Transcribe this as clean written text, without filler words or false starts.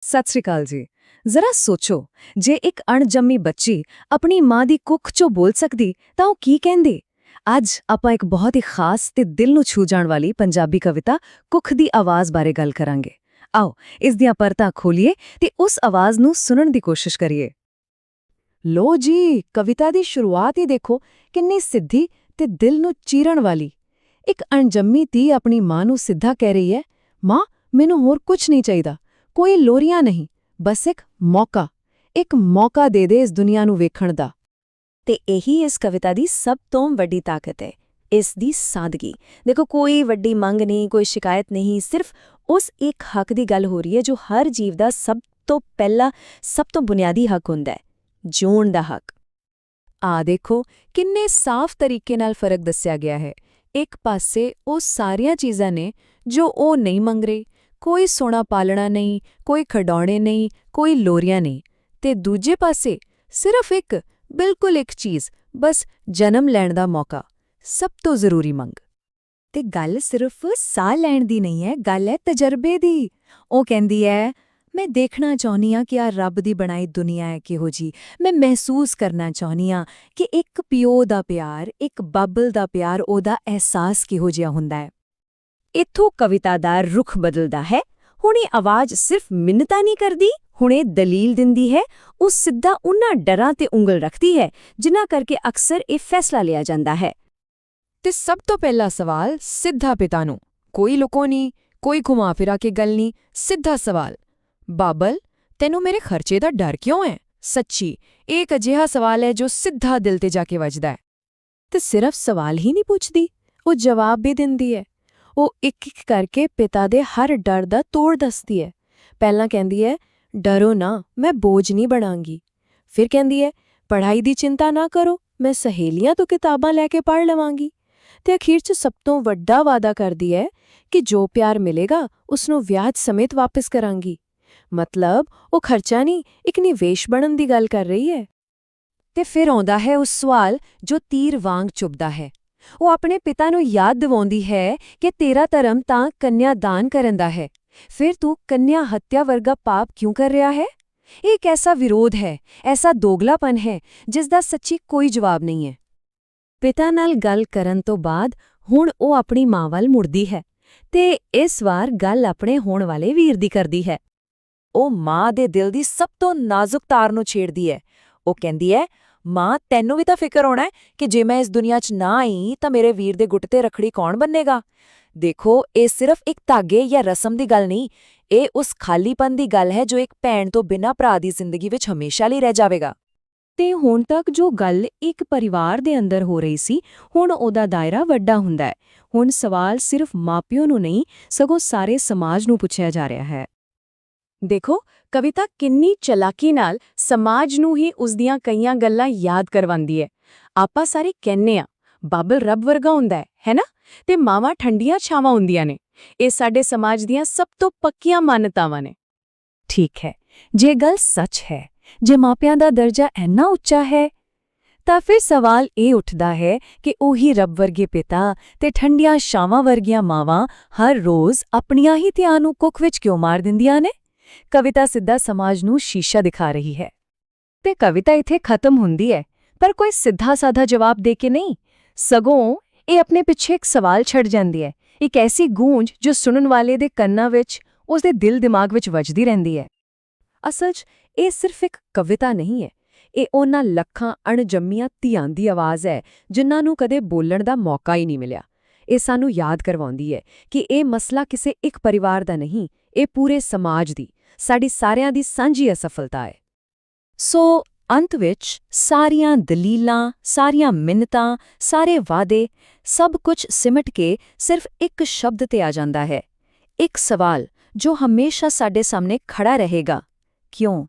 ਸਤਿ ਸ਼੍ਰੀ ਅਕਾਲ ਜੀ। ਜ਼ਰਾ ਸੋਚੋ, ਜੇ ਇੱਕ ਅਣਜੰਮੀ ਬੱਚੀ ਆਪਣੀ ਮਾਂ ਦੀ ਕੁੱਖ 'ਚੋਂ ਬੋਲ ਸਕਦੀ ਤਾਂ ਉਹ ਕੀ ਕਹਿੰਦੀ? ਅੱਜ ਆਪਾਂ ਇੱਕ ਬਹੁਤ ਹੀ ਖਾਸ ਤੇ ਦਿਲ ਨੂੰ ਛੂ ਜਾਣ ਵਾਲੀ ਪੰਜਾਬੀ ਕਵਿਤਾ ਕੁੱਖ ਦੀ ਆਵਾਜ਼ ਬਾਰੇ ਗੱਲ ਕਰਾਂਗੇ। ਆਓ ਇਸ ਦੀਆਂ ਪਰਤਾਂ ਖੋਲੀਏ ਤੇ ਉਸ ਆਵਾਜ਼ ਨੂੰ ਸੁਣਨ ਦੀ ਕੋਸ਼ਿਸ਼ ਕਰੀਏ। ਲੋ ਜੀ, ਕਵਿਤਾ ਦੀ ਸ਼ੁਰੂਆਤ ਹੀ ਦੇਖੋ, ਕਿੰਨੀ ਸਿੱਧੀ ਤੇ ਦਿਲ ਨੂੰ ਚੀਰਣ ਵਾਲੀ। ਇੱਕ ਅਣਜੰਮੀ ਧੀ ਆਪਣੀ ਮਾਂ ਨੂੰ ਸਿੱਧਾ ਕਹਿ ਰਹੀ ਹੈ, ਮਾਂ ਮੈਨੂੰ ਹੋਰ ਕੁਝ ਨਹੀਂ ਚਾਹੀਦਾ, ਕੋਈ ਲੋਰੀਆਂ ਨਹੀਂ, ਬਸ ਇੱਕ ਮੌਕਾ ਦੇ ਦੇ ਇਸ ਦੁਨੀਆ ਨੂੰ ਵੇਖਣ ਦਾ। ਤੇ ਇਹੀ ਇਸ ਕਵਿਤਾ ਦੀ ਸਭ ਤੋਂ ਵੱਡੀ ਤਾਕਤ ਹੈ, ਇਸ ਦੀ ਸਾਦਗੀ। ਦੇਖੋ, ਕੋਈ ਵੱਡੀ ਮੰਗ ਨਹੀਂ, ਕੋਈ ਸ਼ਿਕਾਇਤ ਨਹੀਂ, ਸਿਰਫ ਉਸ ਇੱਕ ਹੱਕ ਦੀ ਗੱਲ ਹੋ ਰਹੀ ਹੈ ਜੋ ਹਰ ਜੀਵ ਦਾ ਸਭ ਤੋਂ ਪਹਿਲਾ, ਸਭ ਤੋਂ ਬੁਨਿਆਦੀ ਹੱਕ ਹੁੰਦਾ ਹੈ, ਜਿਉਣ ਦਾ ਹੱਕ। ਆ ਦੇਖੋ, ਕਿੰਨੇ ਸਾਫ਼ ਤਰੀਕੇ ਨਾਲ ਫਰਕ ਦੱਸਿਆ ਗਿਆ ਹੈ। ਇੱਕ ਪਾਸੇ ਉਹ ਸਾਰੀਆਂ ਚੀਜ਼ਾਂ ਨੇ ਜੋ ਉਹ ਨਹੀਂ ਮੰਗ ਰਹੇ, ਕੋਈ ਸੋਨਾ ਪਾਲਣਾ ਨਹੀਂ, ਕੋਈ ਖਿਡੌਣੇ ਨਹੀਂ, ਕੋਈ ਲੋਰੀਆਂ ਨਹੀਂ, ਤੇ ਦੂਜੇ ਪਾਸੇ ਸਿਰਫ ਬਿਲਕੁਲ ਇੱਕ ਚੀਜ਼, ਬਸ ਜਨਮ ਲੈਣ ਦਾ ਮੌਕਾ, ਸਭ ਤੋਂ ਜ਼ਰੂਰੀ ਮੰਗ। ਤੇ ਗੱਲ ਸਿਰਫ ਸਾਹ ਲੈਣ ਦੀ ਨਹੀਂ ਹੈ, ਗੱਲ ਹੈ ਤਜਰਬੇ ਦੀ। ਉਹ ਕਹਿੰਦੀ ਹੈ, ਮੈਂ ਦੇਖਣਾ ਚਾਹੁੰਦੀ ਹਾਂ ਕਿ ਆ ਰੱਬ ਦੀ ਬਣਾਈ ਦੁਨੀਆ ਹੈ ਕਿਹੋ ਜੀ। ਮੈਂ ਮਹਿਸੂਸ ਕਰਨਾ ਚਾਹੁੰਦੀ ਹਾਂ ਕਿ ਇੱਕ ਪਿਓ ਦਾ ਪਿਆਰ, ਇੱਕ ਬੱਬਲ ਦਾ ਪਿਆਰ, ਉਹਦਾ ਅਹਿਸਾਸ ਕਿਹੋ ਜਿਹਾ ਹੁੰਦਾ ਹੈ। ਇੱਥੋਂ ਕਵਿਤਾ ਦਾ ਰੁਖ ਬਦਲਦਾ ਹੈ। ਹੁਣ ਇਹ ਆਵਾਜ਼ ਸਿਰਫ ਮਿੰਨਤਾਂ ਨਹੀਂ ਕਰਦੀ, ਹੁਣ ਇਹ ਦਲੀਲ ਦਿੰਦੀ ਹੈ। ਉਹ ਸਿੱਧਾ ਉਹਨਾਂ ਡਰਾਂ ਤੇ ਉਂਗਲ ਰੱਖਦੀ ਹੈ ਜਿਨ੍ਹਾਂ ਕਰਕੇ ਅਕਸਰ ਇਹ ਫੈਸਲਾ ਲਿਆ ਜਾਂਦਾ ਹੈ। ਤੇ ਸਭ ਤੋਂ ਪਹਿਲਾ ਸਵਾਲ ਸਿੱਧਾ ਪਿਤਾ ਨੂੰ, ਕੋਈ ਲੁਕੋ ਨਹੀਂ, ਕੋਈ ਘੁਮਾ ਫਿਰਾ ਕੇ ਗੱਲ ਨਹੀਂ, ਸਿੱਧਾ ਸਵਾਲ, ਬਾਬਲ ਤੈਨੂੰ ਮੇਰੇ ਖਰਚੇ ਦਾ ਡਰ ਕਿਉਂ ਹੈ? ਸੱਚੀ, ਇਹ ਇੱਕ ਅਜਿਹਾ ਸਵਾਲ ਹੈ ਜੋ ਸਿੱਧਾ ਦਿਲ ਤੇ ਜਾ ਕੇ ਵੱਜਦਾ ਹੈ। ਤੇ ਸਿਰਫ ਸਵਾਲ ਹੀ ਨਹੀਂ ਪੁੱਛਦੀ, ਉਹ ਜਵਾਬ ਵੀ ਦਿੰਦੀ ਹੈ। ਉਹ ਇੱਕ-ਇੱਕ ਕਰਕੇ ਪਿਤਾ ਦੇ ਹਰ ਡਰ ਦਾ ਤੋੜ ਦੱਸਦੀ ਹੈ। ਪਹਿਲਾਂ ਕਹਿੰਦੀ ਹੈ, ਡਰੋ ਨਾ, ਮੈਂ ਬੋਝ ਨਹੀਂ ਬਣਾਂਗੀ। ਫਿਰ ਕਹਿੰਦੀ ਹੈ, ਪੜ੍ਹਾਈ ਦੀ ਚਿੰਤਾ ਨਾ ਕਰੋ, ਮੈਂ ਸਹੇਲੀਆਂ ਤੋਂ ਕਿਤਾਬਾਂ ਲੈ ਕੇ ਪੜ੍ਹ ਲਵਾਂਗੀ। ਤੇ ਅਖੀਰ 'ਚ ਸਭ ਤੋਂ ਵੱਡਾ ਵਾਅਦਾ ਕਰਦੀ ਹੈ ਕਿ ਜੋ ਪਿਆਰ ਮਿਲੇਗਾ ਉਸਨੂੰ ਵਿਆਜ ਸਮੇਤ ਵਾਪਸ ਕਰਾਂਗੀ। ਮਤਲਬ ਉਹ ਖਰਚਾ ਨਹੀਂ, ਇੱਕ ਨਿਵੇਸ਼ ਬਣਨ ਦੀ ਗੱਲ ਕਰ ਰਹੀ ਹੈ। ਤੇ ਫਿਰ ਆਉਂਦਾ ਹੈ ਉਸ ਸਵਾਲ ਜੋ ਤੀਰ ਵਾਂਗ ਚੁਭਦਾ ਹੈ। ਉਹ ਆਪਣੇ ਪਿਤਾ ਨੂੰ ਯਾਦ ਦਿਵਾਉਂਦੀ ਹੈ ਕਿ ਤੇਰਾ ਧਰਮ ਤਾਂ ਕੰਨਿਆ ਦਾਨ ਕਰਨ ਦਾ ਹੈ, ਫਿਰ ਤੂੰ ਕੰਨਿਆ ਹੱਤਿਆ ਵਰਗਾ ਪਾਪ ਕਿਉਂ ਕਰ ਰਿਹਾ ਹੈ? ਇਹ ਇੱਕ ਐਸਾ ਵਿਰੋਧ ਹੈ, ਐਸਾ ਦੋਗਲਾਪਨ ਹੈ ਜਿਸ ਦਾ ਸੱਚੀ ਕੋਈ ਜਵਾਬ ਨਹੀਂ ਹੈ। ਪਿਤਾ ਨਾਲ ਗੱਲ ਕਰਨ ਤੋਂ ਬਾਅਦ ਹੁਣ ਉਹ ਆਪਣੀ ਮਾਂ ਵੱਲ ਮੁੜਦੀ ਹੈ ਤੇ ਇਸ ਵਾਰ ਗੱਲ ਆਪਣੇ ਹੋਣ ਵਾਲੇ ਵੀਰ ਦੀ ਕਰਦੀ ਹੈ। ਉਹ ਮਾਂ ਦੇ ਦਿਲ ਦੀ ਸਭ ਤੋਂ ਨਾਜ਼ੁਕ ਤਾਰ ਨੂੰ ਛੇੜਦੀ ਹੈ। ਉਹ ਕਹਿੰਦੀ ਹੈ, ਮਾਂ ਤੈਨੂੰ ਵੀ ਤਾਂ ਫਿਕਰ ਹੋਣਾ ਹੈ ਕਿ ਜੇ ਮੈਂ ਇਸ ਦੁਨੀਆ 'ਚ ਨਾ ਆਈ ਤਾਂ ਮੇਰੇ ਵੀਰ ਦੇ ਗੁੱਟ ਤੇ ਰੱਖੜੀ ਕੌਣ ਬੰਨੇਗਾ? ਦੇਖੋ, ਇਹ ਸਿਰਫ ਇੱਕ ਧਾਗੇ ਜਾਂ ਰਸਮ ਦੀ ਗੱਲ ਨਹੀਂ, ਇਹ ਉਸ ਖਾਲੀਪਨ ਦੀ ਗੱਲ ਹੈ ਜੋ ਇੱਕ ਭੈਣ ਤੋਂ ਬਿਨਾਂ ਭਰਾ ਦੀ ਜ਼ਿੰਦਗੀ ਵਿੱਚ ਹਮੇਸ਼ਾ ਲਈ ਰਹਿ ਜਾਵੇਗਾ। ਤੇ ਹੁਣ ਤੱਕ ਜੋ ਗੱਲ ਇੱਕ ਪਰਿਵਾਰ ਦੇ ਅੰਦਰ ਹੋ ਰਹੀ ਸੀ, ਹੁਣ ਉਹਦਾ ਦਾਇਰਾ ਵੱਡਾ ਹੁੰਦਾ ਹੈ। ਹੁਣ ਸਵਾਲ ਸਿਰਫ ਮਾਪਿਓ ਨੂੰ ਨਹੀਂ, ਸਗੋਂ ਸਾਰੇ ਸਮਾਜ ਨੂੰ ਪੁੱਛਿਆ ਜਾ ਰਿਹਾ ਹੈ। ਦੇਖੋ, ਕਵਿਤਾ ਕਿੰਨੀ ਚਲਾਕੀ ਨਾਲ ਸਮਾਜ ਨੂੰ ਹੀ ਉਸਦੀਆਂ ਕਈਆਂ ਗੱਲਾਂ ਯਾਦ ਕਰਵਾਉਂਦੀ ਹੈ। ਆਪਾਂ ਸਾਰੇ ਕਹਿੰਨੇ ਆ, ਬਾਬਲ ਰੱਬ ਵਰਗਾ ਹੁੰਦਾ ਹੈ ਨਾ? ਤੇ ਮਾਵਾਂ ਠੰਡੀਆਂ ਛਾਵਾਂ ਹੁੰਦੀਆਂ ਨੇ। ਇਹ ਸਾਡੇ ਸਮਾਜ ਦੀਆਂ ਸਭ ਤੋਂ ਪੱਕੀਆਂ ਮਾਨਤਾਵਾਂ ਨੇ। ਠੀਕ ਹੈ, ਜੇ ਗੱਲ ਸੱਚ ਹੈ, ਜੇ ਮਾਪਿਆਂ ਦਾ ਦਰਜਾ ਇੰਨਾ ਉੱਚਾ ਹੈ, ਤਾਂ ਫਿਰ ਸਵਾਲ ਇਹ ਉੱਠਦਾ ਹੈ ਕਿ ਉਹੀ ਰੱਬ ਵਰਗੇ ਪਿਤਾ ਤੇ ਠੰਡੀਆਂ ਛਾਵਾਂ ਵਰਗੀਆਂ ਮਾਵਾਂ ਹਰ ਰੋਜ਼ ਆਪਣੀਆਂ ਹੀ ਧੀਆਂ ਨੂੰ ਕੁੱਖ ਵਿੱਚ ਕਿਉਂ ਮਾਰ ਦਿੰਦੀਆਂ ਨੇ? ਕਵਿਤਾ ਸਿੱਧਾ ਸਮਾਜ ਨੂੰ ਸ਼ੀਸ਼ਾ ਦਿਖਾ ਰਹੀ ਹੈ। ਤੇ ਕਵਿਤਾ ਇੱਥੇ ਖਤਮ ਹੁੰਦੀ ਹੈ, ਪਰ ਕੋਈ ਸਿੱਧਾ-ਸਾਧਾ ਜਵਾਬ ਦੇ ਕੇ ਨਹੀਂ, ਸਗੋਂ ਇਹ ਆਪਣੇ ਪਿੱਛੇ ਇੱਕ ਸਵਾਲ ਛੱਡ ਜਾਂਦੀ ਹੈ, ਇੱਕ ਐਸੀ ਗੂੰਜ ਜੋ ਸੁਣਨ ਵਾਲੇ ਦੇ ਕੰਨਾਂ ਵਿੱਚ, ਉਸਦੇ ਦਿਲ-ਦਿਮਾਗ ਵਿੱਚ ਵੱਜਦੀ ਰਹਿੰਦੀ ਹੈ। ਅਸਲ 'ਚ ਇਹ ਸਿਰਫ ਇੱਕ ਕਵਿਤਾ ਨਹੀਂ ਹੈ, ਇਹ ਉਹਨਾਂ ਲੱਖਾਂ ਅਣਜੰਮੀਆਂ ਧੀਆਂ ਦੀ ਆਵਾਜ਼ ਹੈ ਜਿਨ੍ਹਾਂ ਨੂੰ ਕਦੇ ਬੋਲਣ ਦਾ ਮੌਕਾ ਹੀ ਨਹੀਂ ਮਿਲਿਆ। ਇਹ ਸਾਨੂੰ ਯਾਦ ਕਰਵਾਉਂਦੀ ਹੈ ਕਿ ਇਹ ਮਸਲਾ ਕਿਸੇ ਇੱਕ ਪਰਿਵਾਰ ਦਾ ਨਹੀਂ, ਇਹ ਪੂਰੇ ਸਮਾਜ ਦੀ, ਸਾਡੀ ਸਾਰਿਆਂ ਦੀ ਸਾਂਝੀ ਅਸਫਲਤਾ ਹੈ। ਸੋ ਅੰਤ ਵਿੱਚ ਸਾਰੀਆਂ ਦਲੀਲਾਂ, ਸਾਰੀਆਂ ਮਿੰਨਤਾਂ, ਸਾਰੇ ਵਾਅਦੇ, ਸਭ ਕੁਝ ਸਿਮਟ ਕੇ ਸਿਰਫ ਇੱਕ ਸ਼ਬਦ ਤੇ ਆ ਜਾਂਦਾ ਹੈ, ਇੱਕ ਸਵਾਲ ਜੋ ਹਮੇਸ਼ਾ ਸਾਡੇ ਸਾਹਮਣੇ ਖੜਾ ਰਹੇਗਾ, ਕਿਉਂ?